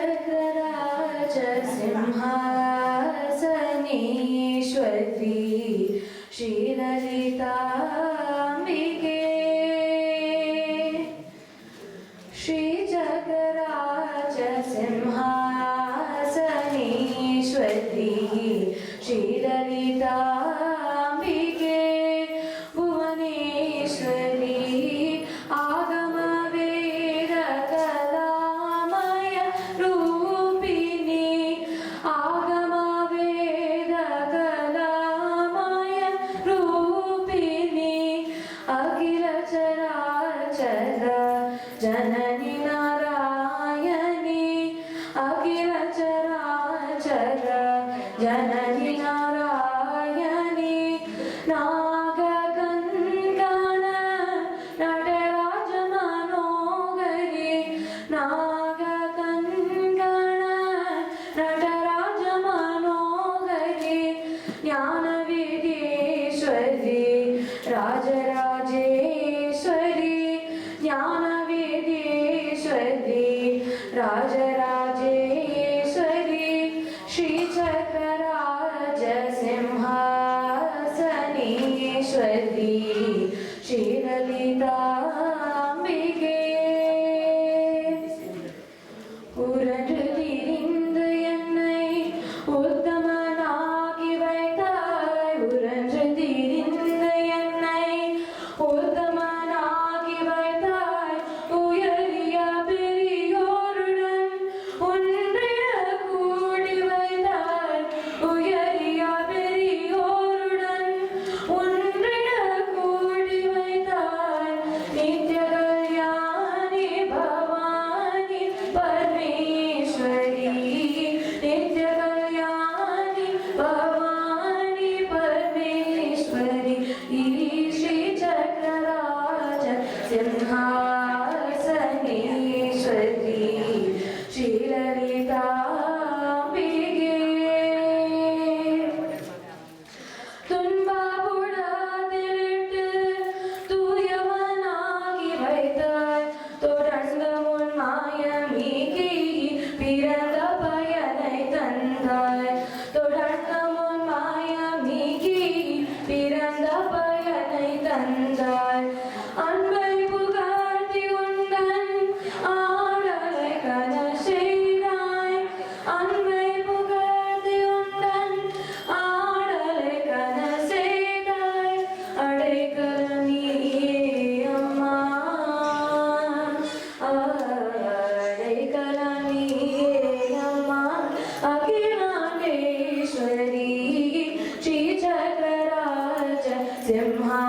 श्रीचक्रराज सिंहासनेश्वरी श्रीललिताम्बिके श्रीचक्रराज सिंहासनेश्वरी श्रीललिताम्बिके भुवनेश्वरी आगम वेद कलामय रूपिणी आगम वेद कलामय रूपिणी अखिल चराचर जननी नारायणी अखिल चराचर जननी नारायणी नागकङ्कण नटराज मनोहरी नागकङ्कण नटराज मनोहरी ज्ञानवेदेश्वरी राजराजेश्वरी ज्ञानवेदेश्वरी राजराजेश्वरी श्रीचक्रराज सिंहासनेश्वरी श्रीललिताम्बिके உரன்று திரிந்து என்னை உத்தமனாகி வைத்தாய் உரன்று திரிந்து என்னை உத்தமனாகி வைத்தாய் உயரிய பெரியோருடன் ஒன்றிட கூடி வைத்தாய் உயரிய பெரியோருடன் ஒன்றிட கூடி வைத்தாய் நித்ய கல்யாணி பவானி பரமேஸ்வரி நித்ய கல்யாணி பவானி பரமேஸ்வரி ஸ்ரீ சக்கரராஜ சிம்ஹாசனேஸ்வரி ஸ்ரீலலிதாம்பிகே துன்பபுடாதிலிட்டு தூயவனாகி வைத்தாய் தொடர்ந்த முன் மாயமீகி பிறந்த பயனை தந்தாய் தொடர்ந்த முன் மாயமீகி பிறந்த பயனை தந்தாய் அன்பை புகழ்த்தி உந்தன் ஆடலை கன செய்தாய் அன்பை புகழ்த்தி உந்தன் ஆடலை கன செய்தாய் அடைக்கலமியே அம்மா அடைக்கலமியே அம்மா அகிலாண்டேஸ்வரி ஸ்ரீ சக்கரராஜ சிம்ஹா